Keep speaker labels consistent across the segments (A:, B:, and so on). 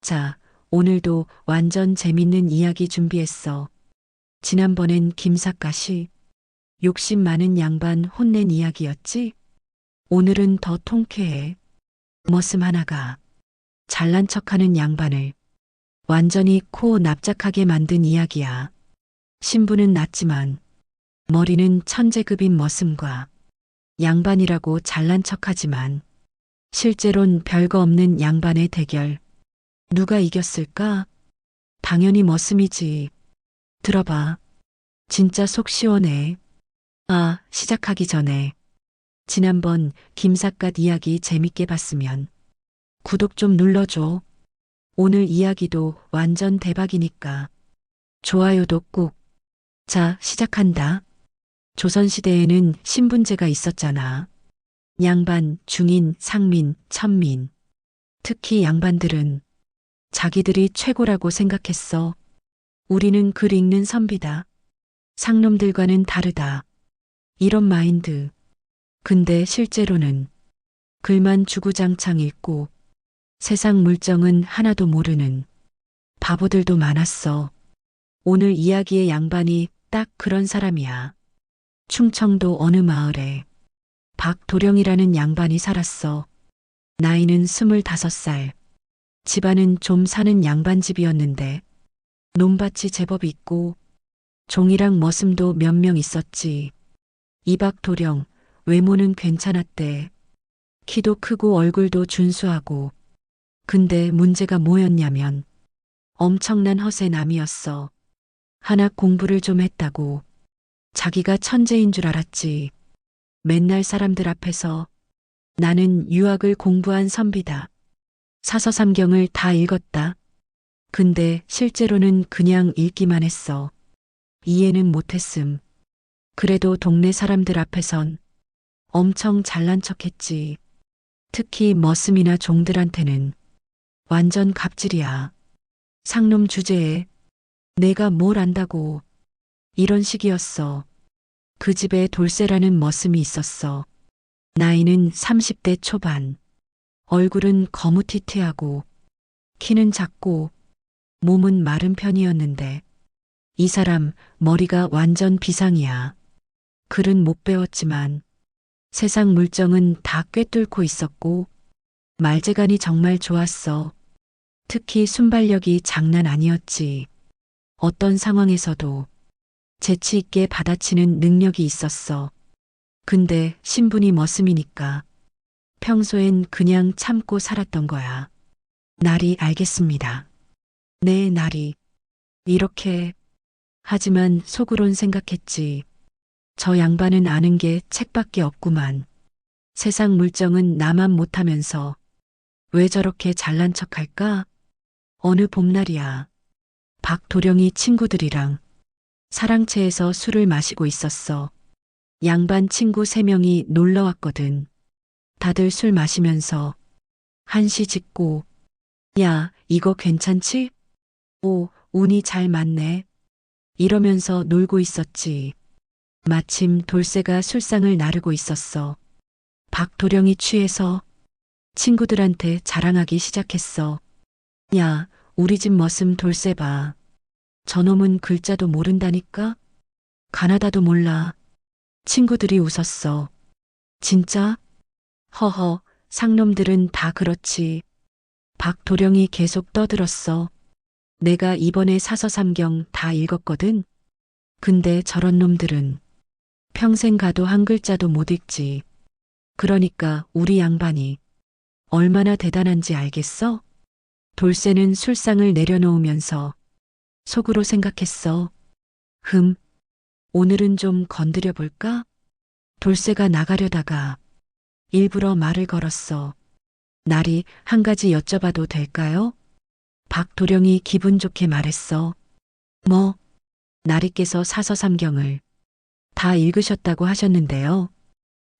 A: 자, 오늘도 완전 재밌는 이야기 준비했어. 지난번엔 김삿갓이 욕심 많은 양반 혼낸 이야기였지? 오늘은 더 통쾌해. 머슴 하나가 잘난 척하는 양반을 완전히 코 납작하게 만든 이야기야. 신부는 낮지만 머리는 천재급인 머슴과 양반이라고 잘난 척하지만 실제론 별거 없는 양반의 대결. 누가 이겼을까? 당연히 머슴이지. 들어봐. 진짜 속 시원해. 아, 시작하기 전에 지난번 김삿갓 이야기 재밌게 봤으면 구독 좀 눌러줘. 오늘 이야기도 완전 대박이니까 좋아요도 꾹. 자, 시작한다. 조선시대에는 신분제가 있었잖아. 양반, 중인, 상민, 천민. 특히 양반들은 자기들이 최고라고 생각했어. 우리는 글 읽는 선비다. 상놈들과는 다르다. 이런 마인드. 근데 실제로는 글만 주구장창 읽고 세상 물정은 하나도 모르는 바보들도 많았어. 오늘 이야기의 양반이 딱 그런 사람이야. 충청도 어느 마을에 박도령이라는 양반이 살았어. 나이는 25살. 집안은 좀 사는 양반집이었는데 논밭이 제법 있고 종이랑 머슴도 몇 명 있었지. 이 박도령 외모는 괜찮았대. 키도 크고 얼굴도 준수하고. 근데 문제가 뭐였냐면 엄청난 허세남이었어. 하나 공부를 좀 했다고 자기가 천재인 줄 알았지. 맨날 사람들 앞에서 나는 유학을 공부한 선비다. 사서삼경을 다 읽었다. 근데 실제로는 그냥 읽기만 했어. 이해는 못했음. 그래도 동네 사람들 앞에선 엄청 잘난 척했지. 특히 머슴이나 종들한테는 완전 갑질이야. 상놈 주제에 내가 뭘 안다고. 이런 식이었어. 그 집에 돌쇠라는 머슴이 있었어. 나이는 30대 초반. 얼굴은 거무튀튀하고 키는 작고 몸은 마른 편이었는데 이 사람 머리가 완전 비상이야. 글은 못 배웠지만 세상 물정은 다 꿰뚫고 있었고 말재간이 정말 좋았어. 특히 순발력이 장난 아니었지. 어떤 상황에서도 재치 있게 받아치는 능력이 있었어. 근데 신분이 머슴이니까 평소엔 그냥 참고 살았던 거야. 날이 알겠습니다. 네, 날이. 이렇게. 하지만 속으론 생각했지. 저 양반은 아는 게 책밖에 없구만. 세상 물정은 나만 못하면서 왜 저렇게 잘난 척할까? 어느 봄날이야. 박도령이 친구들이랑 사랑채에서 술을 마시고 있었어. 양반 친구 3명이 놀러 왔거든. 다들 술 마시면서 한시 짓고 야, 이거 괜찮지? 오, 운이 잘 맞네. 이러면서 놀고 있었지. 마침 돌쇠가 술상을 나르고 있었어. 박도령이 취해서 친구들한테 자랑하기 시작했어. 야, 우리 집 머슴 돌쇠 봐. 저놈은 글자도 모른다니까? 가나다도 몰라. 친구들이 웃었어. 진짜? 허허, 상놈들은 다 그렇지. 박도령이 계속 떠들었어. 내가 이번에 사서삼경 다 읽었거든. 근데 저런 놈들은 평생 가도 한 글자도 못 읽지. 그러니까 우리 양반이 얼마나 대단한지 알겠어? 돌쇠는 술상을 내려놓으면서 속으로 생각했어. 오늘은 좀 건드려 볼까? 돌쇠가 나가려다가 일부러 말을 걸었어. 날이 한 가지 여쭤봐도 될까요? 박도령이 기분 좋게 말했어. 뭐? 나리께서 사서삼경을 다 읽으셨다고 하셨는데요.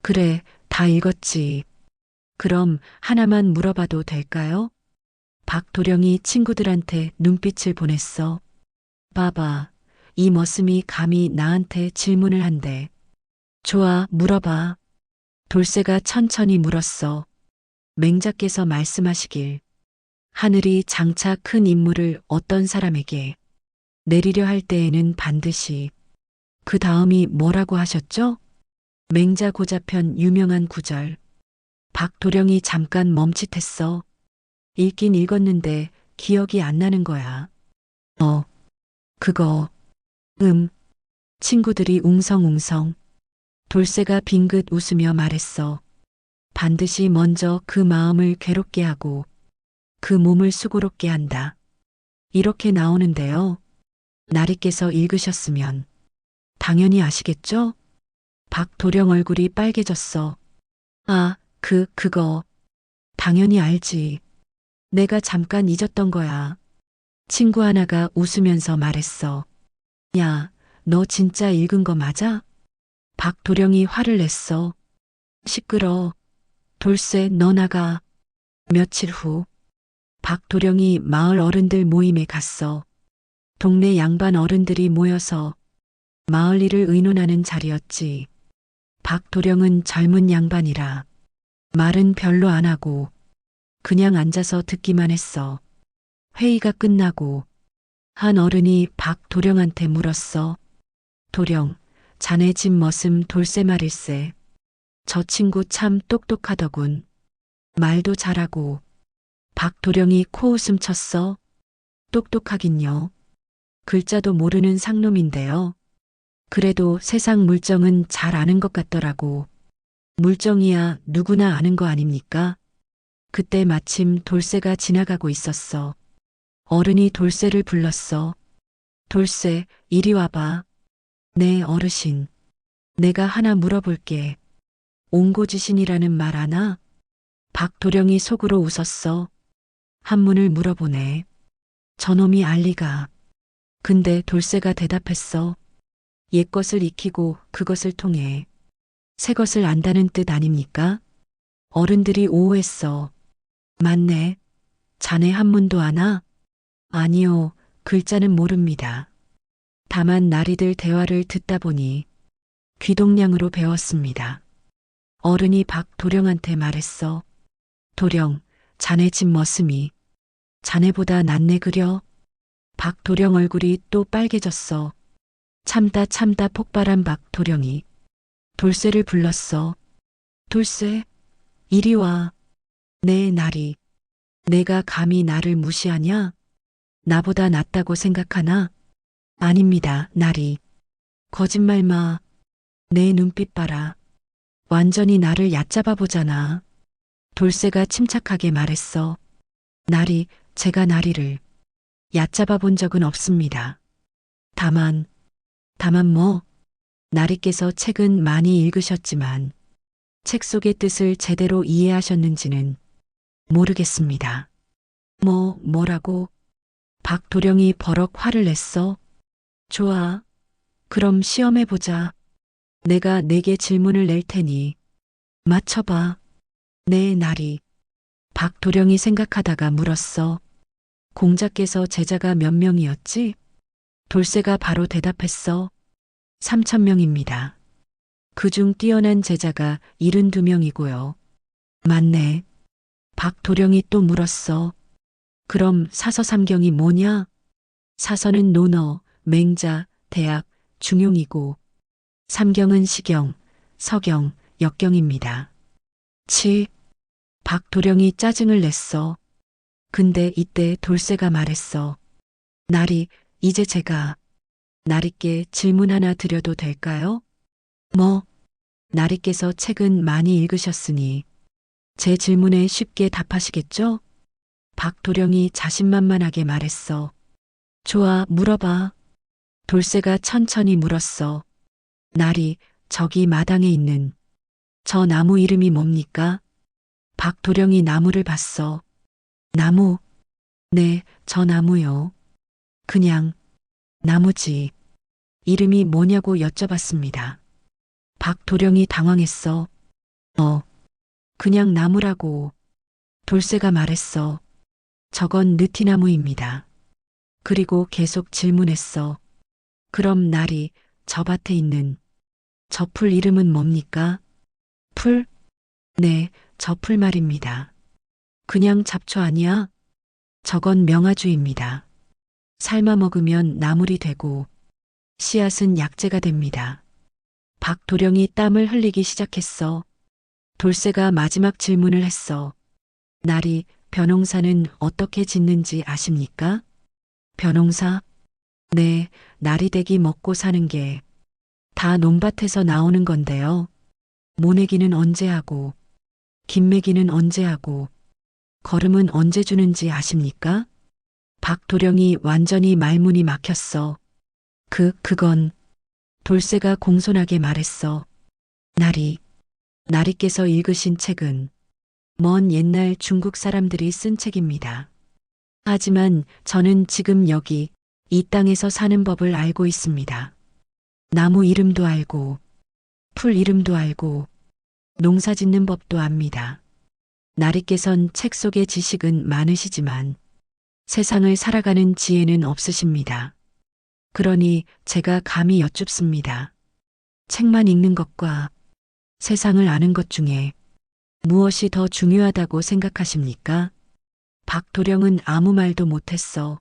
A: 그래, 다 읽었지. 그럼 하나만 물어봐도 될까요? 박도령이 친구들한테 눈빛을 보냈어. 봐봐, 이 머슴이 감히 나한테 질문을 한대. 좋아, 물어봐. 돌쇠가 천천히 물었어. 맹자께서 말씀하시길 하늘이 장차 큰 임무를 어떤 사람에게 내리려 할 때에는 반드시 그 다음이 뭐라고 하셨죠? 맹자고자편 유명한 구절. 박도령이 잠깐 멈칫했어. 읽긴 읽었는데 기억이 안 나는 거야. 그거, 친구들이 웅성웅성. 돌쇠가 빙긋 웃으며 말했어. 반드시 먼저 그 마음을 괴롭게 하고 그 몸을 수고롭게 한다. 이렇게 나오는데요. 나리께서 읽으셨으면 당연히 아시겠죠? 박도령 얼굴이 빨개졌어. 아, 그거. 당연히 알지. 내가 잠깐 잊었던 거야. 친구 하나가 웃으면서 말했어. 야, 너 진짜 읽은 거 맞아? 박도령이 화를 냈어. 시끄러. 돌쇠, 너 나가. 며칠 후, 박도령이 마을 어른들 모임에 갔어. 동네 양반 어른들이 모여서 마을 일을 의논하는 자리였지. 박도령은 젊은 양반이라 말은 별로 안 하고 그냥 앉아서 듣기만 했어. 회의가 끝나고 한 어른이 박도령한테 물었어. 도령, 자네 집 머슴 돌쇠 말일세. 저 친구 참 똑똑하더군. 말도 잘하고. 박도령이 코웃음 쳤어. 똑똑하긴요. 글자도 모르는 상놈인데요. 그래도 세상 물정은 잘 아는 것 같더라고. 물정이야 누구나 아는 거 아닙니까? 그때 마침 돌쇠가 지나가고 있었어. 어른이 돌쇠를 불렀어. 돌쇠, 이리 와봐. 네, 어르신. 내가 하나 물어볼게. 옹고지신이라는 말 아나? 박도령이 속으로 웃었어. 한문을 물어보네. 저놈이 알리가. 근데 돌쇠가 대답했어. 옛것을 익히고 그것을 통해 새 것을 안다는 뜻 아닙니까? 어른들이 오호했어. 맞네. 자네 한문도 아나? 아니요, 글자는 모릅니다. 다만 나리들 대화를 듣다 보니 귀동냥으로 배웠습니다. 어른이 박도령한테 말했어. 도령, 자네 집 머슴이 자네보다 낫네 그려? 박도령 얼굴이 또 빨개졌어. 참다 폭발한 박도령이 돌쇠를 불렀어. 돌쇠, 이리 와. 네, 나리. 내가 감히 나를 무시하냐? 나보다 낫다고 생각하나? 아닙니다, 나리. 거짓말 마. 내 눈빛 봐라. 완전히 나를 얕잡아 보잖아. 돌쇠가 침착하게 말했어. 나리, 제가 나리를 얕잡아 본 적은 없습니다. 다만 뭐? 나리께서 책은 많이 읽으셨지만 책 속의 뜻을 제대로 이해하셨는지는 모르겠습니다. 뭐라고? 박도령이 버럭 화를 냈어. 좋아. 그럼 시험해보자. 내가 네게 질문을 낼 테니 맞춰봐. 네, 나리. 박도령이 생각하다가 물었어. 공자께서 제자가 몇 명이었지? 돌쇠가 바로 대답했어. 3,000명입니다. 그중 뛰어난 제자가 72명이고요. 맞네. 박도령이 또 물었어. 그럼 사서삼경이 뭐냐? 사서는 논어, 맹자, 대학, 중용이고 삼경은 시경, 서경, 역경입니다. 치. 박도령이 짜증을 냈어. 근데 이때 돌쇠가 말했어. 나리, 이제 제가 나리께 질문 하나 드려도 될까요? 뭐? 나리께서 책은 많이 읽으셨으니 제 질문에 쉽게 답하시겠죠? 박도령이 자신만만하게 말했어. 좋아, 물어봐. 돌쇠가 천천히 물었어. 나리, 저기 마당에 있는 저 나무 이름이 뭡니까? 박도령이 나무를 봤어. 나무? 네, 저 나무요. 그냥 나무지. 이름이 뭐냐고 여쭤봤습니다. 박도령이 당황했어. 그냥 나무라고. 돌쇠가 말했어. 저건 느티나무입니다. 그리고 계속 질문했어. 그럼 나리, 저 밭에 있는 저 풀 이름은 뭡니까? 풀? 네, 저 풀 말입니다. 그냥 잡초 아니야? 저건 명아주입니다. 삶아 먹으면 나물이 되고 씨앗은 약재가 됩니다. 박도령이 땀을 흘리기 시작했어. 돌쇠가 마지막 질문을 했어. 나리, 벼농사는 어떻게 짓는지 아십니까? 벼농사? 네, 나리대기 먹고 사는 게 다 논밭에서 나오는 건데요. 모내기는 언제 하고, 김매기는 언제 하고, 거름은 언제 주는지 아십니까? 박도령이 완전히 말문이 막혔어. 그건 돌쇠가 공손하게 말했어. 나리께서 읽으신 책은 먼 옛날 중국 사람들이 쓴 책입니다. 하지만 저는 지금 여기 이 땅에서 사는 법을 알고 있습니다. 나무 이름도 알고, 풀 이름도 알고, 농사 짓는 법도 압니다. 나리께선 책 속의 지식은 많으시지만 세상을 살아가는 지혜는 없으십니다. 그러니 제가 감히 여쭙습니다. 책만 읽는 것과 세상을 아는 것 중에 무엇이 더 중요하다고 생각하십니까? 박도령은 아무 말도 못했어.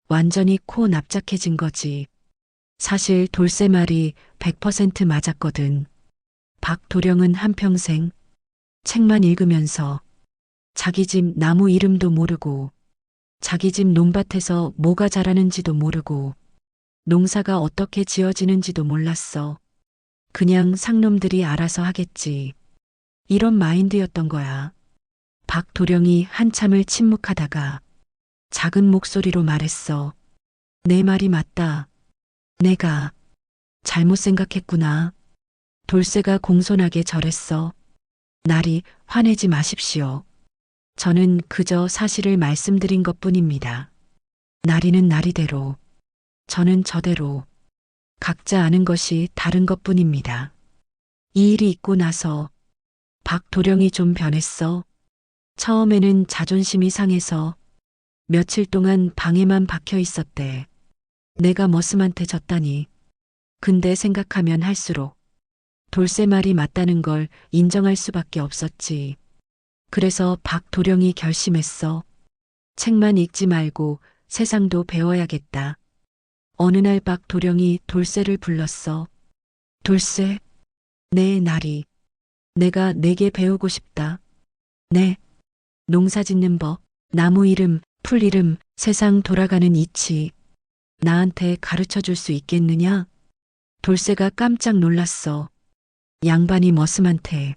A: 완전히 코 납작해진 거지. 사실 돌쇠 말이 100% 맞았거든. 박도령은 한평생 책만 읽으면서 자기 집 나무 이름도 모르고 자기 집 논밭에서 뭐가 자라는지도 모르고 농사가 어떻게 지어지는지도 몰랐어. 그냥 상놈들이 알아서 하겠지. 이런 마인드였던 거야. 박도령이 한참을 침묵하다가 작은 목소리로 말했어. 내 말이 맞다. 내가 잘못 생각했구나. 돌쇠가 공손하게 절했어. 나리, 화내지 마십시오. 저는 그저 사실을 말씀드린 것뿐입니다. 나리는 나리대로, 저는 저대로, 각자 아는 것이 다른 것뿐입니다. 이 일이 있고 나서 박도령이 좀 변했어. 처음에는 자존심이 상해서 며칠 동안 방에만 박혀 있었대. 내가 머슴한테 졌다니. 근데 생각하면 할수록 돌쇠 말이 맞다는 걸 인정할 수밖에 없었지. 그래서 박도령이 결심했어. 책만 읽지 말고 세상도 배워야겠다. 어느 날 박도령이 돌쇠를 불렀어. 돌쇠, 네, 나리. 내가 내게 배우고 싶다. 네. 농사 짓는 법, 나무 이름, 풀 이름, 세상 돌아가는 이치. 나한테 가르쳐 줄 수 있겠느냐? 돌쇠가 깜짝 놀랐어. 양반이 머슴한테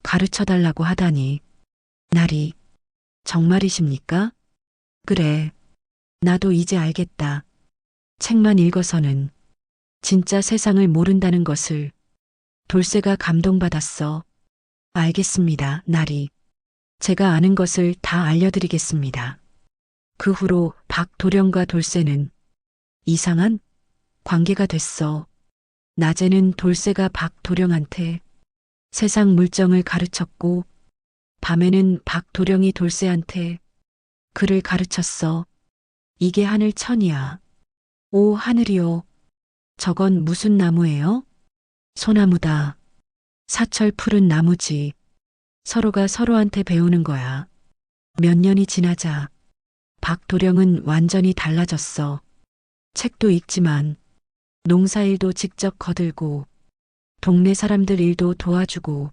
A: 가르쳐 달라고 하다니. 나리, 정말이십니까? 그래. 나도 이제 알겠다. 책만 읽어서는 진짜 세상을 모른다는 것을. 돌쇠가 감동받았어. 알겠습니다, 나리. 제가 아는 것을 다 알려드리겠습니다. 그 후로 박도령과 돌쇠는 이상한 관계가 됐어. 낮에는 돌쇠가 박도령한테 세상 물정을 가르쳤고, 밤에는 박도령이 돌쇠한테 글을 가르쳤어. 이게 하늘천이야. 오 하늘이요. 저건 무슨 나무예요? 소나무다. 사철 푸른 나무지. 서로가 서로한테 배우는 거야. 몇 년이 지나자 박도령은 완전히 달라졌어. 책도 읽지만 농사일도 직접 거들고 동네 사람들 일도 도와주고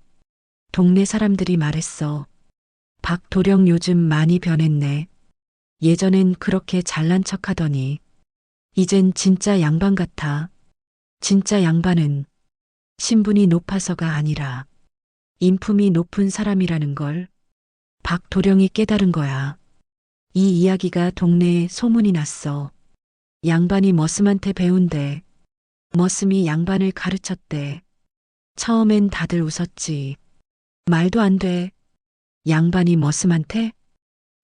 A: 동네 사람들이 말했어. 박도령 요즘 많이 변했네. 예전엔 그렇게 잘난 척 하더니 이젠 진짜 양반 같아. 진짜 양반은 신분이 높아서가 아니라 인품이 높은 사람이라는 걸 박도령이 깨달은 거야. 이 이야기가 동네에 소문이 났어. 양반이 머슴한테 배운대. 머슴이 양반을 가르쳤대. 처음엔 다들 웃었지. 말도 안 돼. 양반이 머슴한테?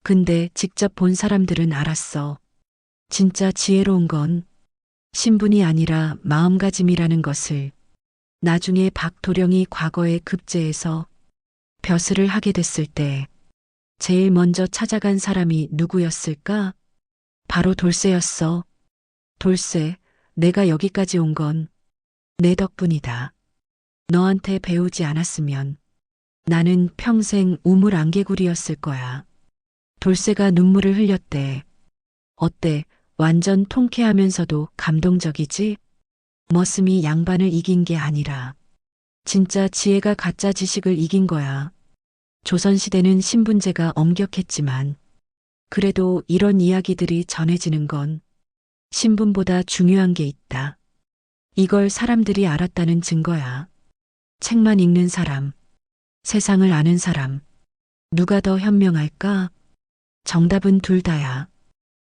A: 근데 직접 본 사람들은 알았어. 진짜 지혜로운 건 신분이 아니라 마음가짐이라는 것을. 나중에 박도령이 과거에 급제해서 벼슬을 하게 됐을 때 제일 먼저 찾아간 사람이 누구였을까? 바로 돌쇠였어. 돌쇠, 내가 여기까지 온 건 내 덕분이다. 너한테 배우지 않았으면 나는 평생 우물안개구리였을 거야. 돌쇠가 눈물을 흘렸대. 어때? 완전 통쾌하면서도 감동적이지? 머슴이 양반을 이긴 게 아니라 진짜 지혜가 가짜 지식을 이긴 거야. 조선시대는 신분제가 엄격했지만 그래도 이런 이야기들이 전해지는 건 신분보다 중요한 게 있다. 이걸 사람들이 알았다는 증거야. 책만 읽는 사람, 세상을 아는 사람, 누가 더 현명할까? 정답은 둘 다야.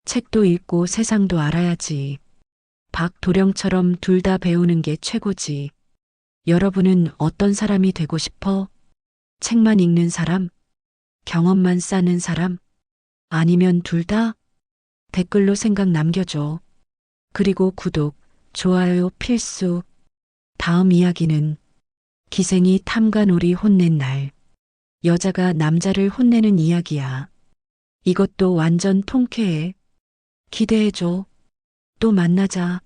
A: 책도 읽고 세상도 알아야지. 박도령처럼 둘 다 배우는 게 최고지. 여러분은 어떤 사람이 되고 싶어? 책만 읽는 사람? 경험만 쌓는 사람? 아니면 둘 다? 댓글로 생각 남겨줘. 그리고 구독, 좋아요 필수. 다음 이야기는 기생이 탐관오리 혼낸 날. 여자가 남자를 혼내는 이야기야. 이것도 완전 통쾌해. 기대해줘. 또 만나자.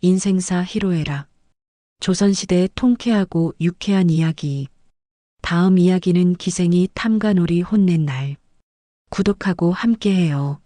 A: 인생사 희로애락. 조선시대의 통쾌하고 유쾌한 이야기. 다음 이야기는 기생이 탐관오리 혼낸 날. 구독하고 함께해요.